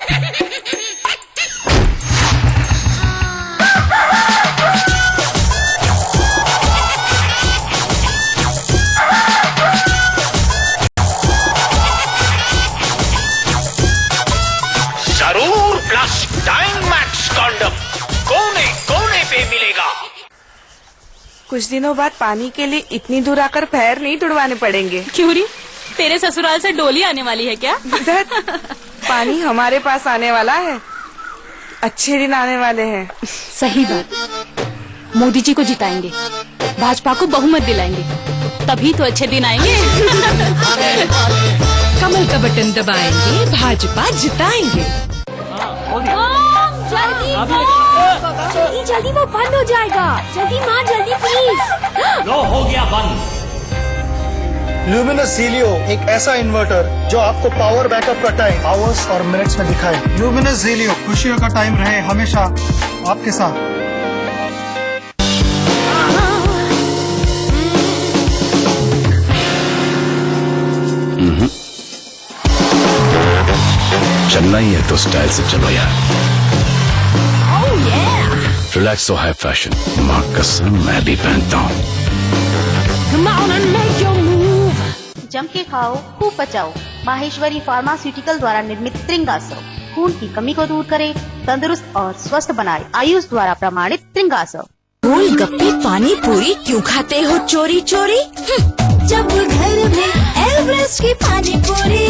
जरूर plus डाइमैक्स condom कोने कोने पे मिलेगा। कुछ दिनों बाद पानी के लिए इतनी दूर आकर पैर नहीं तुड़वाने पड़ेंगे। क्यों री? तेरे ससुराल से डोली आने वाली है क्या? पानी हमारे पास आने वाला है, अच्छे दिन आने वाले हैं। सही बात। मोदी जी को जिताएंगे, भाजपा को बहुमत दिलाएंगे, तभी तो अच्छे दिन आएंगे। कमल का बटन दबाएंगे, भाजपा जिताएंगे। जल्दी जल्दी वो बंद हो जाएगा। जल्दी माँ जल्दी प्लीज। लो हो गया बंद। ल्यूमिनस ज़ीलियो एक ऐसा इन्वर्टर जो आपको पावर बैकअप का टाइम आवर्स और मिनट्स में दिखाए। ल्यूमिनस ज़ीलियो, खुशियों का टाइम रहे हमेशा आपके साथ। चलना ही है तो स्टाइल से चलो यार। रिलैक्स हाई फैशन, माँ कसम मैं भी पहनता हूँ। जम के खाओ, खूब बचाओ। माहेश्वरी फार्मास्यूटिकल द्वारा निर्मित त्रिंगासव खून की कमी को दूर करे, तंदुरुस्त और स्वस्थ बनाए। आयुष द्वारा प्रमाणित त्रिंगासव। गोलगप्पे पानी पूरी क्यों खाते हो चोरी चोरी? जब घर में एवरेस्ट की पानी पूरी,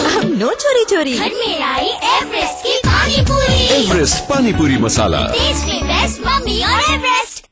हम नो चोरी चोरी। घर में आई एवरेस्ट की पानी पूरी। एवरेस्ट पानी पूरी मसाला, टेस्ट में बेस्ट मम्मी और एवरेस्ट।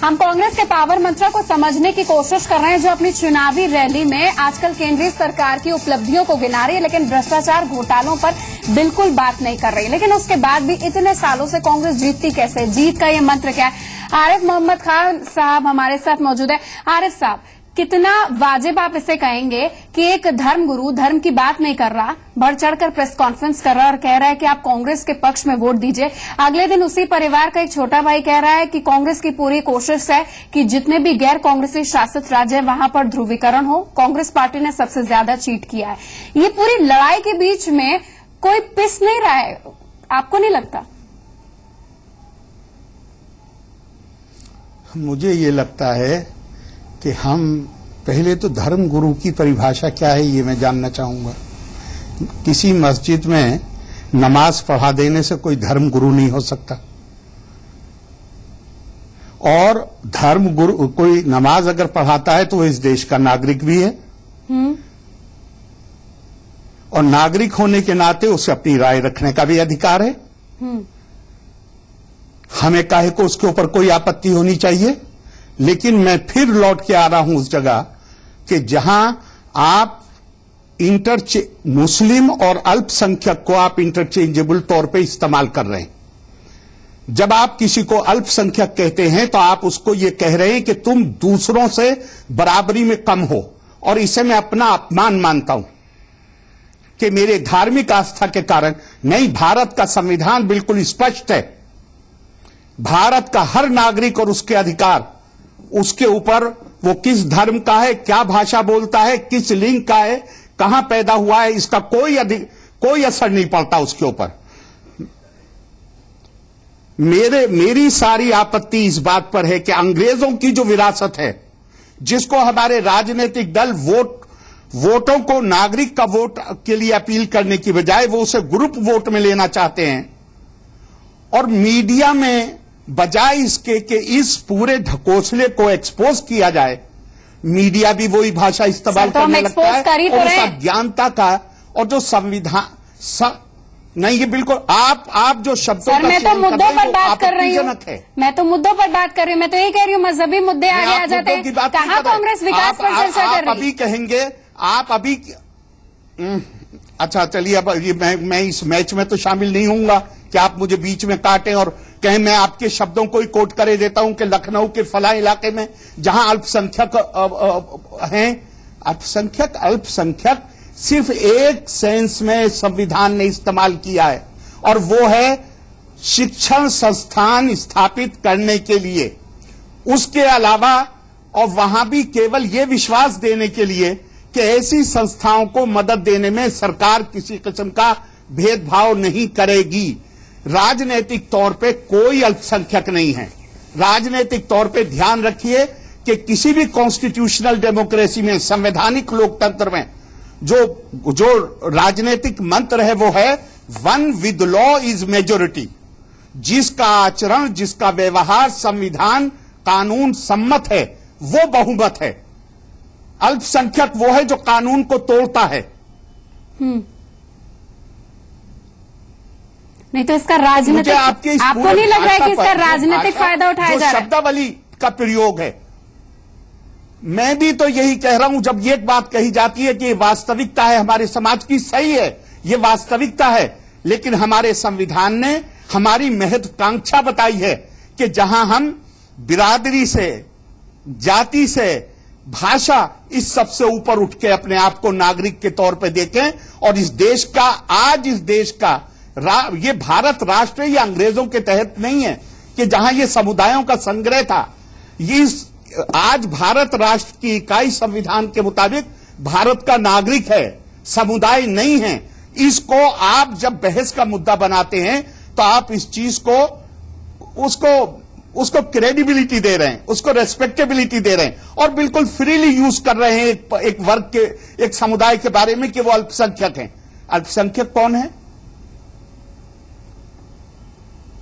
हम कांग्रेस के पावर मंत्रा को समझने की कोशिश कर रहे हैं, जो अपनी चुनावी रैली में आजकल केंद्रीय सरकार की उपलब्धियों को गिना रही है, लेकिन भ्रष्टाचार घोटालों पर बिल्कुल बात नहीं कर रही। लेकिन उसके बाद भी इतने सालों से कांग्रेस जीतती कैसे? जीत का ये मंत्र क्या है? आरिफ मोहम्मद खान साहब हमारे साथ मौजूद है। आरिफ साहब, कितना वाजिब आप इसे कहेंगे कि एक धर्म गुरु धर्म की बात नहीं कर रहा, बढ़ चढ़कर प्रेस कॉन्फ्रेंस कर रहा है और कह रहा है कि आप कांग्रेस के पक्ष में वोट दीजिए। अगले दिन उसी परिवार का एक छोटा भाई कह रहा है कि कांग्रेस की पूरी कोशिश है कि जितने भी गैर कांग्रेसी शासित राज्य है वहां पर ध्रुवीकरण हो। कांग्रेस पार्टी ने सबसे ज्यादा चीट किया है। ये पूरी लड़ाई के बीच में कोई पिस नहीं रहा है, आपको नहीं लगता? मुझे ये लगता है कि हम पहले तो धर्म गुरु की परिभाषा क्या है ये मैं जानना चाहूंगा। किसी मस्जिद में नमाज पढ़ा देने से कोई धर्म गुरु नहीं हो सकता, और धर्म गुरु कोई नमाज अगर पढ़ाता है तो वो इस देश का नागरिक भी है, और नागरिक होने के नाते उसे अपनी राय रखने का भी अधिकार है। हमें काहे को उसके ऊपर कोई आपत्ति होनी चाहिए। लेकिन मैं फिर लौट के आ रहा हूं उस जगह कि जहां आप मुस्लिम और अल्पसंख्यक को आप इंटरचेंजेबल तौर पे इस्तेमाल कर रहे हैं। जब आप किसी को अल्पसंख्यक कहते हैं तो आप उसको ये कह रहे हैं कि तुम दूसरों से बराबरी में कम हो, और इसे मैं अपना अपमान मानता हूं कि मेरे धार्मिक आस्था के कारण नहीं। भारत का संविधान बिल्कुल स्पष्ट है। भारत का हर नागरिक और उसके अधिकार, उसके ऊपर वो किस धर्म का है, क्या भाषा बोलता है, किस लिंग का है, कहां पैदा हुआ है, इसका कोई असर नहीं पड़ता उसके ऊपर। मेरी सारी आपत्ति इस बात पर है कि अंग्रेजों की जो विरासत है, जिसको हमारे राजनीतिक दल वोटों को नागरिक का वोट के लिए अपील करने की बजाय वो उसे ग्रुप वोट में लेना चाहते हैं, और मीडिया में बजाय इसके कि इस पूरे ढकोसले को एक्सपोज किया जाए, मीडिया भी वही भाषा इस्तेमाल करने लगता है। और उस अज्ञानता का और जो संविधान नहीं, ये बिल्कुल आप जो शब्दों सर, मैं तो मुद्दों पर बात कर रही हूँ। मैं तो मुद्दों पर बात कर रही हूँ। मैं तो यही कह रही हूँ मजहबी मुद्दे आगे आ जाते हैं। कहाँ कांग्रेस विकास पर चर्चा कर रही है? अभी कहेंगे आप अभी। अच्छा चलिए, अब मैं इस मैच में तो शामिल नहीं होऊंगा कि आप मुझे बीच में काटें और कहें मैं आपके शब्दों को ही कोट करे देता हूं कि लखनऊ के फला इलाके में जहां अल्पसंख्यक हैं अल्पसंख्यक अल्पसंख्यक सिर्फ एक सेंस में संविधान ने इस्तेमाल किया है, और वो है शिक्षण संस्थान स्थापित करने के लिए। उसके अलावा और वहां भी केवल ये विश्वास देने के लिए कि ऐसी संस्थाओं को मदद देने में सरकार किसी किस्म का भेदभाव नहीं करेगी। राजनीतिक तौर पे कोई अल्पसंख्यक नहीं है। राजनीतिक तौर पे ध्यान रखिए कि किसी भी कॉन्स्टिट्यूशनल डेमोक्रेसी में, संवैधानिक लोकतंत्र में जो राजनीतिक मंत्र है वो है one with law is majority. जिसका आचरण, जिसका व्यवहार संविधान कानून सम्मत है वो बहुमत है। अल्पसंख्यक वो है जो कानून को तोड़ता है। नहीं तो इसका राजनीतिक, आपको नहीं लग रहा है कि इसका राजनीतिक फायदा उठाया जा रहा है? शब्दावली का प्रयोग है। मैं भी तो यही कह रहा हूं, जब ये बात कही जाती है कि ये वास्तविकता है हमारे समाज की, सही है, ये वास्तविकता है, लेकिन हमारे संविधान ने हमारी महत्वाकांक्षा बताई है कि जहां हम बिरादरी से, जाति से, भाषा, इस सबसे ऊपर उठ के अपने आप को नागरिक के तौर पे देखें। और इस देश का, आज इस देश का ये भारत राष्ट्र ये अंग्रेजों के तहत नहीं है कि जहां ये समुदायों का संग्रह था। ये आज भारत राष्ट्र की इकाई संविधान के मुताबिक भारत का नागरिक है, समुदाय नहीं है। इसको आप जब बहस का मुद्दा बनाते हैं तो आप इस चीज को, उसको क्रेडिबिलिटी दे रहे हैं, उसको रेस्पेक्टेबिलिटी दे रहे हैं, और बिल्कुल फ्रीली यूज कर रहे हैं एक वर्ग के, एक समुदाय के बारे में कि वो अल्पसंख्यक हैं। अल्पसंख्यक कौन है?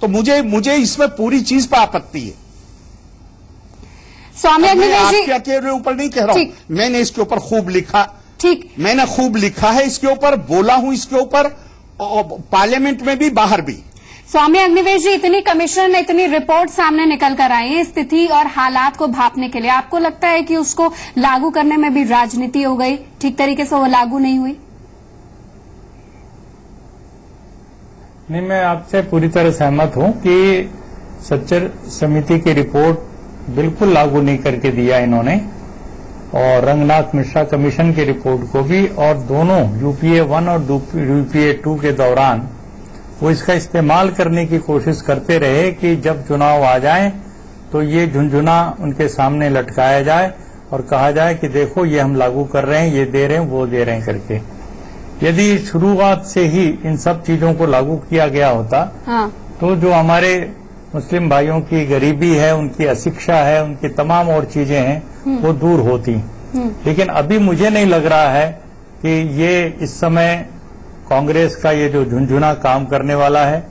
तो मुझे इसमें पूरी चीज पर आपत्ति है। स्वामी अग्निवेश जी, आपके ऊपर नहीं कह रहा हूं, मैंने इसके ऊपर खूब लिखा, ठीक, मैंने खूब लिखा है इसके ऊपर, बोला हूं इसके ऊपर, पार्लियामेंट में भी, बाहर भी। स्वामी अग्निवेश जी, इतनी कमीशन ने इतनी रिपोर्ट सामने निकल कर आई है स्थिति और हालात को भांपने के लिए, आपको लगता है कि उसको लागू करने में भी राजनीति हो गई, ठीक तरीके से वो लागू नहीं हुई? नहीं, मैं आपसे पूरी तरह सहमत हूं कि सच्चर समिति की रिपोर्ट बिल्कुल लागू नहीं करके दिया इन्होंने, और रंगनाथ मिश्रा कमीशन की रिपोर्ट को भी, और दोनों यूपीए 1 और यूपीए 2 के दौरान वो इसका इस्तेमाल करने की कोशिश करते रहे कि जब चुनाव आ जाए तो ये झुंझुना उनके सामने लटकाया जाए और कहा जाए कि देखो ये हम लागू कर रहे हैं, ये दे रहे हैं, वो दे रहे हैं करके। यदि शुरुआत से ही इन सब चीजों को लागू किया गया होता, हाँ, तो जो हमारे मुस्लिम भाइयों की गरीबी है, उनकी अशिक्षा है, उनकी तमाम और चीजें हैं, वो दूर होती। लेकिन अभी मुझे नहीं लग रहा है कि ये इस समय कांग्रेस का ये जो झुंझुना काम करने वाला है।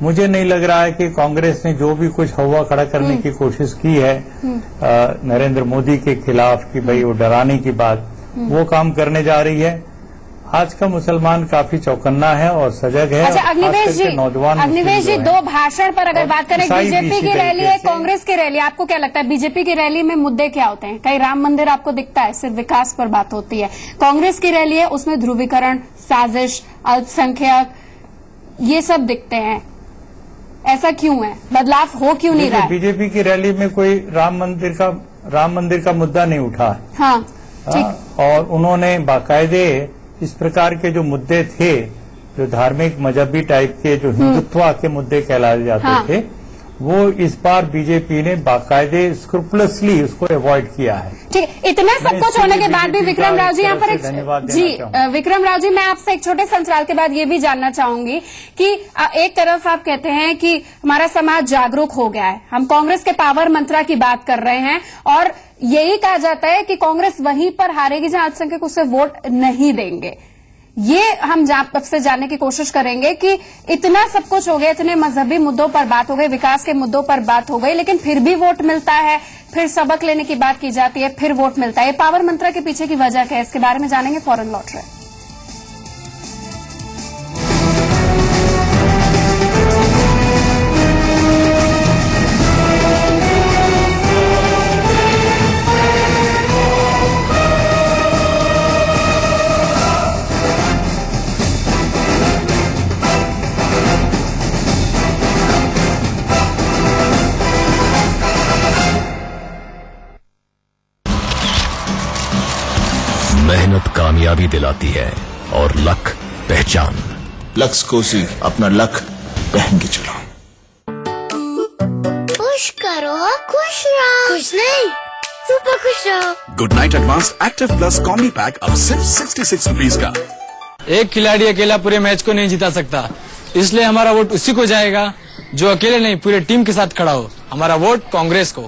मुझे नहीं लग रहा है कि कांग्रेस ने जो भी कुछ हवा खड़ा करने की कोशिश की है नरेंद्र मोदी के खिलाफ कि भाई वो डराने की बात, वो काम करने जा रही है। आज का मुसलमान काफी चौकन्ना है और सजग है। अच्छा अग्निवेश जी, नौजवान अग्निवेश जी, दो भाषण पर अगर बात करें, बीजेपी की रैली है, कांग्रेस की रैली, आपको क्या लगता है बीजेपी की रैली में मुद्दे क्या होते हैं? कहीं राम मंदिर आपको दिखता है, सिर्फ विकास पर बात होती है। कांग्रेस की रैली है, उसमें ध्रुवीकरण, साजिश, अल्पसंख्यक, ये सब दिखते हैं। ऐसा क्यों है? बदलाव हो क्यों नहीं रहा है? बीजेपी की रैली में कोई राम मंदिर का मुद्दा नहीं उठा। हाँ, ठीक। और उन्होंने बाकायदे इस प्रकार के जो मुद्दे थे, जो धार्मिक मजहबी टाइप के, जो हिंदुत्व के मुद्दे कहलाए जाते हाँ, थे, वो इस बार बीजेपी ने बाकायदे स्क्रूपुलसली उसको अवॉइड किया है। ठीक, इतना सब कुछ होने के बाद भी विक्रम राव जी यहाँ पर विक्रम राव जी, मैं आपसे एक छोटे संसवाल के बाद ये भी जानना चाहूंगी कि एक तरफ आप कहते हैं कि हमारा समाज जागरूक हो गया है, हम कांग्रेस के पावर मंत्रा की बात कर रहे हैं, और यही कहा जाता है कि कांग्रेस वहीं पर हारेगी जहां अल्पसंख्यक उसे वोट नहीं देंगे। ये हम आपसे जानने की कोशिश करेंगे कि इतना सब कुछ हो गया, इतने मजहबी मुद्दों पर बात हो गई, विकास के मुद्दों पर बात हो गई, लेकिन फिर भी वोट मिलता है, फिर सबक लेने की बात की जाती है, फिर वोट मिलता है। पावर मंत्रा के पीछे की वजह क्या है, इसके बारे में जानेंगे, फौरन लौट रहे हैं। मेहनत कामयाबी दिलाती है और लक पहचान। लक्स कोसी अपना लक पहन के चलो। खुश करो, खुश रहो। खुश नहीं, सुपर खुश रहो। Good night advance active plus combi pack अब सिर्फ 66 रुपीज का। एक खिलाड़ी अकेला पूरे मैच को नहीं जिता सकता, इसलिए हमारा वोट उसी को जाएगा जो अकेले नहीं पूरे टीम के साथ खड़ा हो। हमारा वोट कांग्रेस को।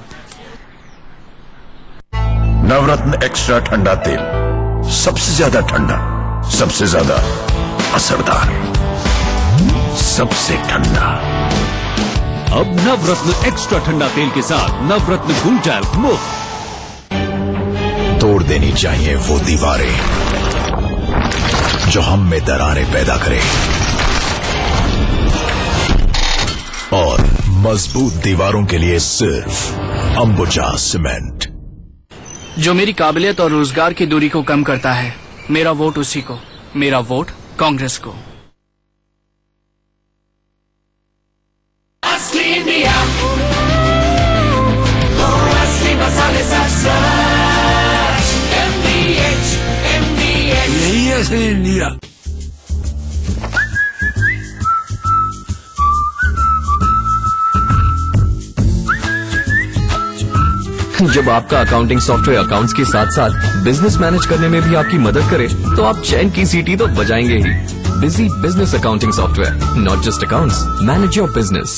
नवरत्न एक्स्ट्रा ठंडा तेल, सबसे ज्यादा ठंडा, सबसे ज्यादा असरदार, सबसे ठंडा। अब नवरत्न एक्स्ट्रा ठंडा तेल के साथ नवरत्न कूल टैल्क मुफ्त। तोड़ देनी चाहिए वो दीवारें जो हम में दरारें पैदा करे, और मजबूत दीवारों के लिए सिर्फ अंबुजा सीमेंट, जो मेरी काबिलियत और रोजगार की दूरी को कम करता है। मेरा वोट उसी को, मेरा वोट कांग्रेस को। यही है असली इंडिया। जब आपका अकाउंटिंग सॉफ्टवेयर अकाउंट्स के साथ साथ बिजनेस मैनेज करने में भी आपकी मदद करे, तो आप चैन की सीटी तो बजाएंगे ही। Busy business accounting software, not just accounts, manage your business.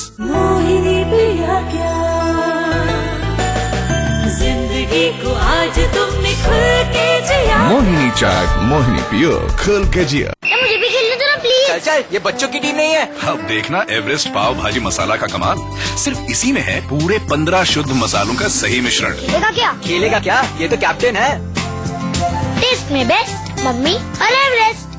जिंदगी को आज तुमने खुल के जिया। मोहिनी चाय, मोहिनी पियो, खुल के जिया। मुझे भी खेलने दो ना प्लीज। चल, ये बच्चों की टीम नहीं है। अब देखना एवरेस्ट पाव भाजी मसाला का कमाल। सिर्फ इसी में है पूरे 15 शुद्ध मसालों का सही मिश्रण। खेलेगा क्या? खेलेगा क्या? ये तो कैप्टन है। टेस्ट में बेस्ट मम्मी और Everest.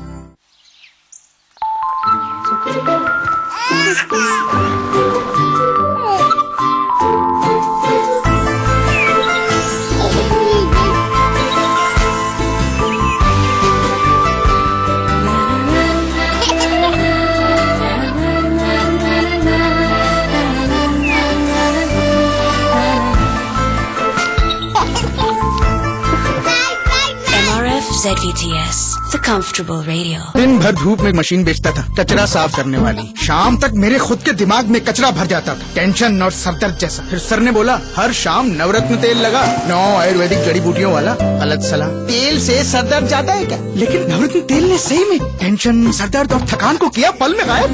ZVTS, the comfortable radio. दिन भर धूप में मशीन बेचता था, कचरा साफ करने वाली। शाम तक मेरे खुद के दिमाग में कचरा भर जाता था, टेंशन और सरदर्द जैसा। फिर सर ने बोला हर शाम नवरत्न तेल लगा, 9 आयुर्वेदिक जड़ी बूटियों वाला। अलग सलाह, तेल से सरदर्द जाता है क्या? लेकिन नवरत्न तेल ने सही में टेंशन, सरदर्द और थकान को किया पल में गायब।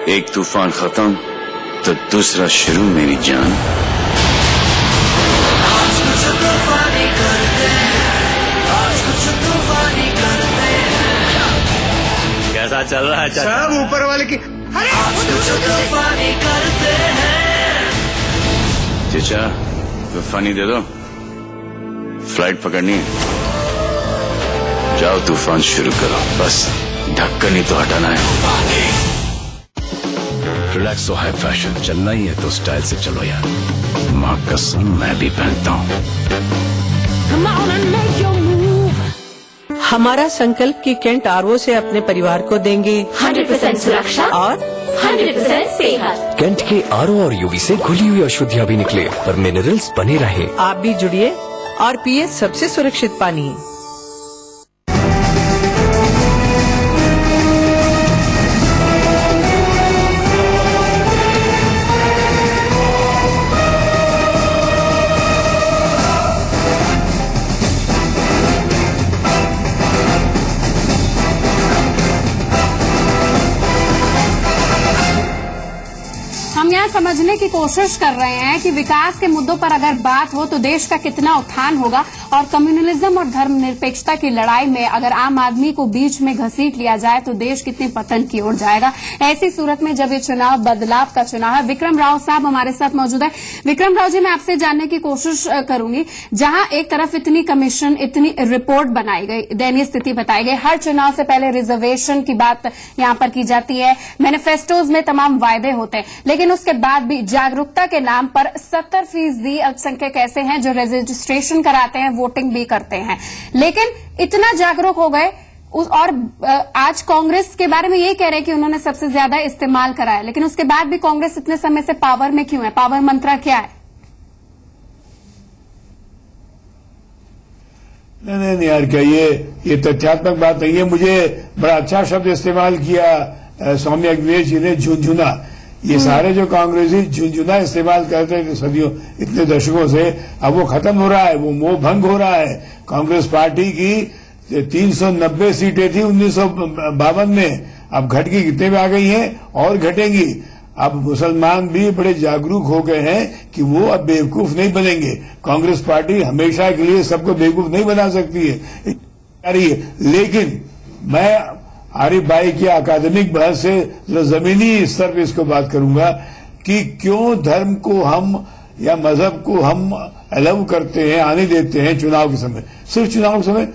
एक तूफान खत्म तो दूसरा शुरू मेरी जान। कैसा चल रहा है? सब ऊपर वाले की। चचा, तूफानी दे दो, फ्लाइट पकड़नी है। जाओ तूफान शुरू करो, बस ढक्कन ही तो हटाना है। रिलैक्स तो है फैशन, चलना ही है तो स्टाइल से चलो यार। माँ कसम मैं भी पहनता हूँ। हमारा संकल्प कि कैंट आरओ से अपने परिवार को देंगे 100% सुरक्षा और 100% सेहत। कैंट के आरओ और यूवी से घुली हुई अशुद्धियां भी निकले, पर मिनरल्स बने रहे। आप भी जुड़िए और पिए सबसे सुरक्षित पानी। हम यहाँ समझने की कोशिश कर रहे हैं कि विकास के मुद्दों पर अगर बात हो तो देश का कितना उत्थान होगा, और कम्युनिज्म और धर्मनिरपेक्षता की लड़ाई में अगर आम आदमी को बीच में घसीट लिया जाए तो देश कितने पतन की ओर जाएगा। ऐसी सूरत में जब ये चुनाव बदलाव का चुनाव है, विक्रम राव साहब हमारे साथ मौजूद है। विक्रम राव जी, मैं आपसे जानने की कोशिश करूंगी, जहां एक तरफ इतनी कमीशन, इतनी रिपोर्ट बनाई गई, दयनीय स्थिति बताई गई, हर चुनाव से पहले रिजर्वेशन की बात यहां पर की जाती है, मैनिफेस्टोज में तमाम वायदे होते हैं, लेकिन उसके बाद भी जागरूकता के नाम पर 70% अल्पसंख्यक ऐसे हैं जो रजिस्ट्रेशन कराते हैं, वोटिंग भी करते हैं, लेकिन इतना जागरूक हो गए और आज कांग्रेस के बारे में यही कह रहे हैं कि उन्होंने सबसे ज्यादा इस्तेमाल करा है, लेकिन उसके बाद भी कांग्रेस इतने समय से पावर में क्यों है? पावर मंत्रा क्या है? नहीं यार, क्या ये तथ्यात्मक बात नहीं है। मुझे बड़ा अच्छा शब्द इस्तेमाल किया स्वामी अखिलेश जी ने, झुंझुना। ये सारे जो कांग्रेसी झुंझुना इस्तेमाल करते हैं सदियों, इतने दशकों से, अब वो खत्म हो रहा है, वो मोह भंग हो रहा है। कांग्रेस पार्टी की 390 सीटें थी 1952 में, अब घट के कितने में आ गई हैं और घटेंगी। अब मुसलमान भी बड़े जागरूक हो गए हैं कि वो अब बेवकूफ नहीं बनेंगे। कांग्रेस पार्टी हमेशा के लिए सबको बेवकूफ नहीं बना सकती है, लेकिन मैं आरिफ भाई की अकादमिक बहस से जमीनी स्तर पर इसको बात करूंगा कि क्यों धर्म को हम या मजहब को हम अलाउ करते हैं, आने देते हैं चुनाव के समय। सिर्फ चुनाव के समय,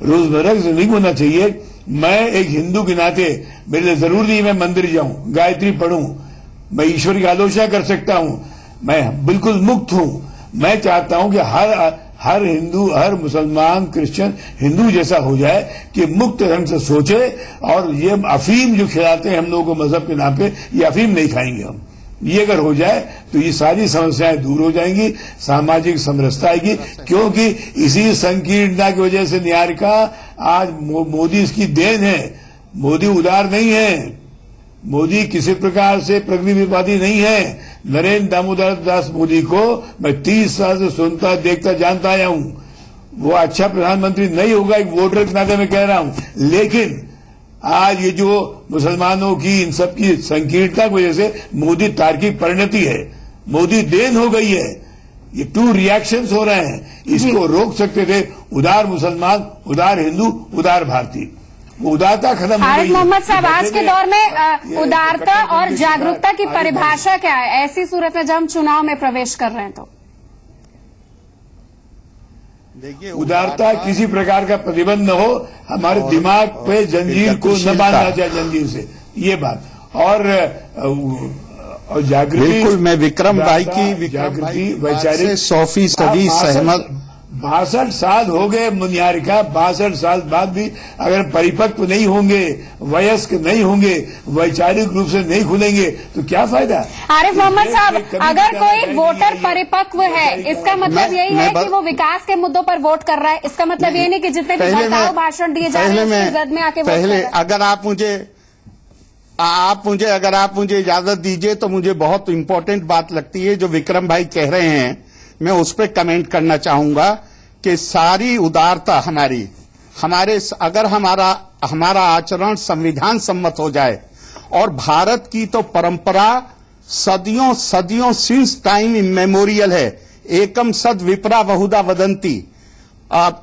रोजमर्रा की जिंदगी होना चाहिए। मैं एक हिंदू के नाते मेरे लिए जरूरी नहीं मैं मंदिर जाऊं, गायत्री पढ़ूं, मैं ईश्वर की आलोचना कर सकता हूं, मैं बिल्कुल मुक्त हूं। मैं चाहता हूं कि हर हिंदू, हर मुसलमान, क्रिश्चियन हिंदू जैसा हो जाए कि मुक्त ढंग से सोचे, और ये अफीम जो खिलाते हैं हम लोगों को मजहब के नाम पे, ये अफीम नहीं खाएंगे हम। ये अगर हो जाए तो ये सारी समस्याएं दूर हो जाएंगी, सामाजिक समरसता आएगी। क्योंकि इसी संकीर्णता की वजह से निहारिका आज मोदी इसकी देन है। मोदी उदार नहीं है, मोदी किसी प्रकार से प्रगतिवादी नहीं है। नरेंद्र दामोदर दास मोदी को मैं 30 साल से सुनता, देखता, जानता आया हूं। वो अच्छा प्रधानमंत्री नहीं होगा, एक वोटर के नाते मैं कह रहा हूं, लेकिन आज ये जो मुसलमानों की इन सब की संकीर्णता की वजह से मोदी तार्किक परिणति है, मोदी देन हो गई है। ये 2 रिएक्शंस हो रहे हैं, इसको रोक सकते थे उदार मुसलमान, उदार हिंदू, उदार भारतीय। वो उदारता खत्म हो गई है। आरिफ मोहम्मद साहब, आज के दौर में उदारता और जागरूकता की परिभाषा क्या है ऐसी सूरत में जब हम चुनाव में प्रवेश कर रहे हैं? तो देखिए, उदारता किसी प्रकार का प्रतिबंध न हो, हमारे दिमाग पे जंजीर को न बांधना जाए जंजीर से, ये बात। और जागृति, बिल्कुल मैं विक्रम भाई की जागृति वैचारिक 100% सहमत। 62 साल हो गए निहारिका, 62 साल बाद भी अगर परिपक्व नहीं होंगे, वयस्क नहीं होंगे, वैचारिक रूप से नहीं खुलेंगे तो क्या फायदा। आरिफ मोहम्मद साहब, अगर कोई वोटर परिपक्व है, इसका मतलब यही है कि वो विकास के मुद्दों पर वोट कर रहा है। इसका मतलब ये नहीं कि जितने भी भड़काऊ भाषण दिए जा रहे हैं उसकी जद में आके वोट कर रहा है। अगर आप मुझे इजाजत दीजिए तो मुझे बहुत इंपॉर्टेंट बात लगती है जो विक्रम भाई कह रहे हैं, मैं उस पर कमेंट करना चाहूंगा कि सारी उदारता अगर हमारा आचरण संविधान सम्मत हो जाए, और भारत की तो परंपरा सदियों सिंस टाइम इमेमोरियल है, एकम सद विप्रा बहुधा वदंती,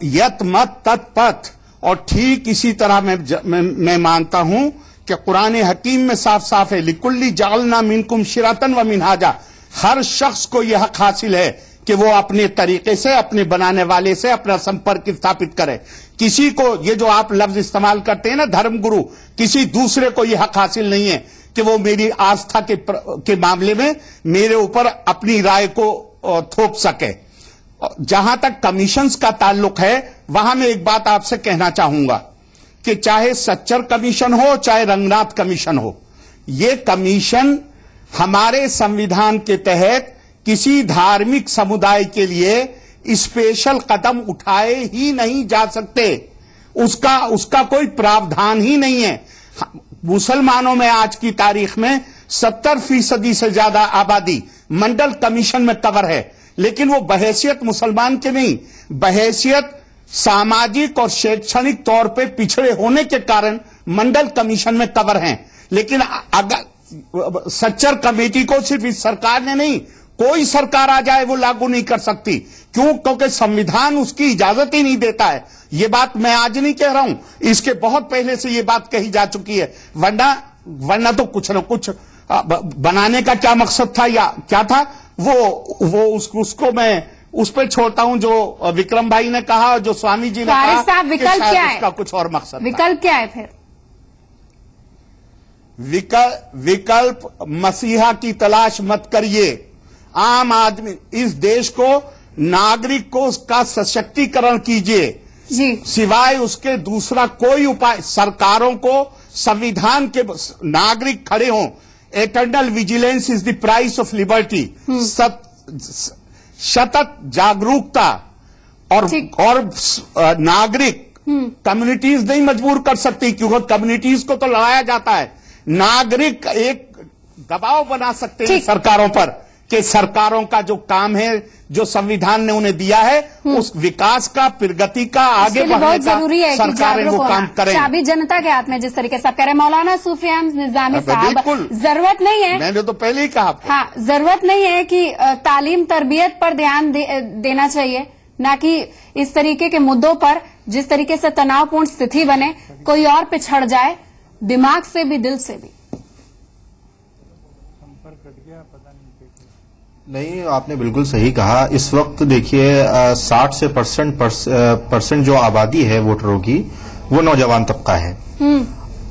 यत मत तत्पथ। और ठीक इसी तरह मैं मानता हूं कि कुरान हकीम में साफ साफ है, लिकुल्ली जालना मिनकुम शिरातन व मिनहाजा, हर शख्स को यह हक हासिल है कि वो अपने तरीके से, अपने बनाने वाले से अपना संपर्क स्थापित करे। किसी को, ये जो आप लफ्ज इस्तेमाल करते हैं ना धर्मगुरु, किसी दूसरे को यह हक हासिल नहीं है कि वो मेरी आस्था के मामले में मेरे ऊपर अपनी राय को थोप सके। जहां तक कमीशंस का ताल्लुक है, वहां मैं एक बात आपसे कहना चाहूंगा कि चाहे सच्चर कमीशन हो, चाहे रंगनाथ कमीशन हो, ये कमीशन हमारे संविधान के तहत किसी धार्मिक समुदाय के लिए स्पेशल कदम उठाए ही नहीं जा सकते। उसका कोई प्रावधान ही नहीं है। मुसलमानों में आज की तारीख में 70% से ज्यादा आबादी मंडल कमीशन में कवर है, लेकिन वो बहैसियत मुसलमान के नहीं, बहैसियत सामाजिक और शैक्षणिक तौर पे पिछड़े होने के कारण मंडल कमीशन में कवर हैं। लेकिन अगर सच्चर कमेटी को सिर्फ इस सरकार ने नहीं, कोई सरकार आ जाए वो लागू नहीं कर सकती। क्यों? क्योंकि संविधान उसकी इजाजत ही नहीं देता है। ये बात मैं आज नहीं कह रहा हूं, इसके बहुत पहले से ये बात कही जा चुकी है। वरना तो कुछ न कुछ बनाने का क्या मकसद था या क्या था, उसको मैं उस पर छोड़ता हूं जो विक्रम भाई ने कहा, जो स्वामी जी ने कहा, विकल्प क्या है? उसका कुछ और मकसद, विकल्प क्या है फिर? विकल्प मसीहा की तलाश मत करिए। आम आदमी, इस देश को, नागरिक को उसका सशक्तिकरण कीजिए जी, सिवाय उसके दूसरा कोई उपाय। सरकारों को संविधान के नागरिक खड़े हों। Eternal vigilance is the price of liberty. सतत जागरूकता, और नागरिक कम्युनिटीज नहीं मजबूर कर सकती, क्योंकि कम्युनिटीज को तो लड़ाया जाता है। नागरिक एक दबाव बना सकते हैं सरकारों पर कि सरकारों का जो काम है, जो संविधान ने उन्हें दिया है, उस विकास का, प्रगति का, आगे बढ़ने बहुत का जरूरी है सरकारें वो काम करें। चाबी जनता के हाथ में, जिस तरीके से आप कह रहे हैं। मौलाना सुफियान निजामी साहब, जरूरत नहीं है, मैंने तो पहले ही कहा, हाँ, जरूरत नहीं है कि तालीम तरबियत पर ध्यान देना चाहिए, ना कि इस तरीके के मुद्दों पर जिस तरीके से तनावपूर्ण स्थिति बने, कोई और पिछड़ जाए, दिमाग से भी दिल से भी। नहीं, आपने बिल्कुल सही कहा। इस वक्त देखिए 60 से परसेंट जो आबादी है वोटरों की, वो नौजवान तबका है।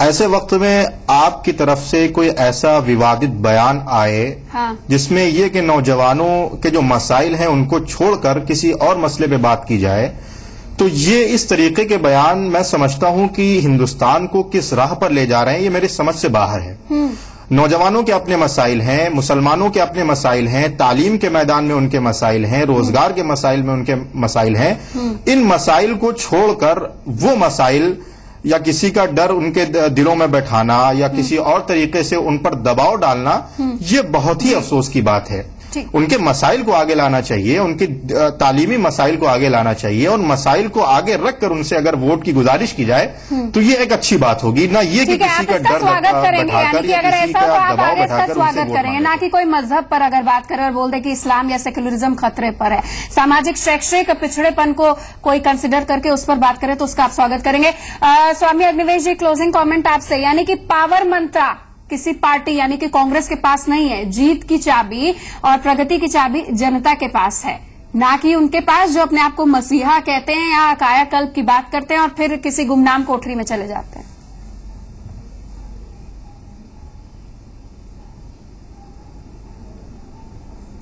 ऐसे वक्त में आपकी तरफ से कोई ऐसा विवादित बयान आए, हाँ, जिसमें ये कि नौजवानों के जो मसाइल हैं उनको छोड़कर किसी और मसले पे बात की जाए, तो ये इस तरीके के बयान मैं समझता हूं कि हिंदुस्तान को किस राह पर ले जा रहे हैं, ये मेरी समझ से बाहर है। नौजवानों के अपने मसाइल हैं, मुसलमानों के अपने मसाइल हैं, तालीम के मैदान में उनके मसाइल हैं, रोजगार के मसाइल में उनके मसाइल हैं। इन मसाइल को छोड़कर वो मसाइल या किसी का डर उनके दिलों में बैठाना या किसी और तरीके से उन पर दबाव डालना, ये बहुत ही अफसोस की बात है। उनके मसाइल को आगे लाना चाहिए, उनके तालीमी मसाइल को आगे लाना चाहिए, और मसाइल को आगे रखकर उनसे अगर वोट की गुजारिश की जाए तो ये एक अच्छी बात होगी, ना ये कि किसी का डर स्वागत करेंगे, यानी कि अगर ऐसा हो आप आगे इसका स्वागत करेंगे, ना कि कोई मजहब पर अगर बात करें और बोल दे कि इस्लाम या सेक्युलरिज्म खतरे पर है, सामाजिक शैक्षिक पिछड़ेपन को कोई कंसिडर करके उस पर बात करे तो उसका आप स्वागत करेंगे। स्वामी अग्निवेश जी, क्लोजिंग कॉमेंट आपसे, यानी कि पावर मंत्रा किसी पार्टी यानी कि कांग्रेस के पास नहीं है, जीत की चाबी और प्रगति की चाबी जनता के पास है, ना कि उनके पास जो अपने आप को मसीहा कहते हैं या कायाकल्प की बात करते हैं और फिर किसी गुमनाम कोठरी में चले जाते हैं।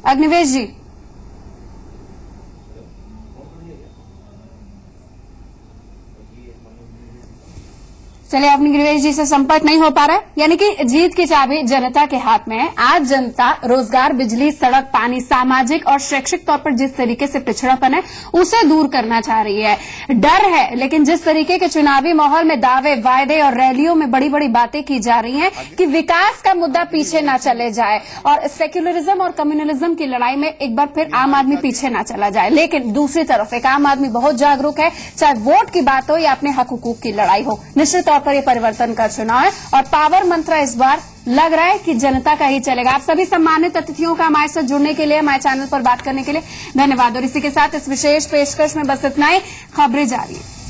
अग्निवेश जी, चलिए, अग्निवेश जी से संपर्क नहीं हो पा रहा है, यानी कि जीत की चाबी जनता के हाथ में है। आज जनता रोजगार, बिजली, सड़क, पानी, सामाजिक और शैक्षिक तौर पर जिस तरीके से पिछड़ापन है उसे दूर करना चाह रही है। डर है, लेकिन जिस तरीके के चुनावी माहौल में दावे, वायदे और रैलियों में बड़ी बड़ी बातें की जा रही हैं कि विकास का मुद्दा पीछे ना चले जाए और सेक्युलरिज्म और कम्युनलिज्म की लड़ाई में एक बार फिर आम आदमी पीछे ना चला जाए। लेकिन दूसरी तरफ एक आम आदमी बहुत जागरूक है, चाहे वोट की बात हो या अपने हक हुकूक की लड़ाई हो। निश्चित तौर पर यह परिवर्तन का चुनाव है और पावर मंत्र इस बार लग रहा है कि जनता का ही चलेगा। आप सभी सम्मानित अतिथियों का हमारे साथ जुड़ने के लिए, हमारे चैनल पर बात करने के लिए धन्यवाद। और इसी के साथ इस विशेष पेशकश में बस इतना ही। खबरें जारी है।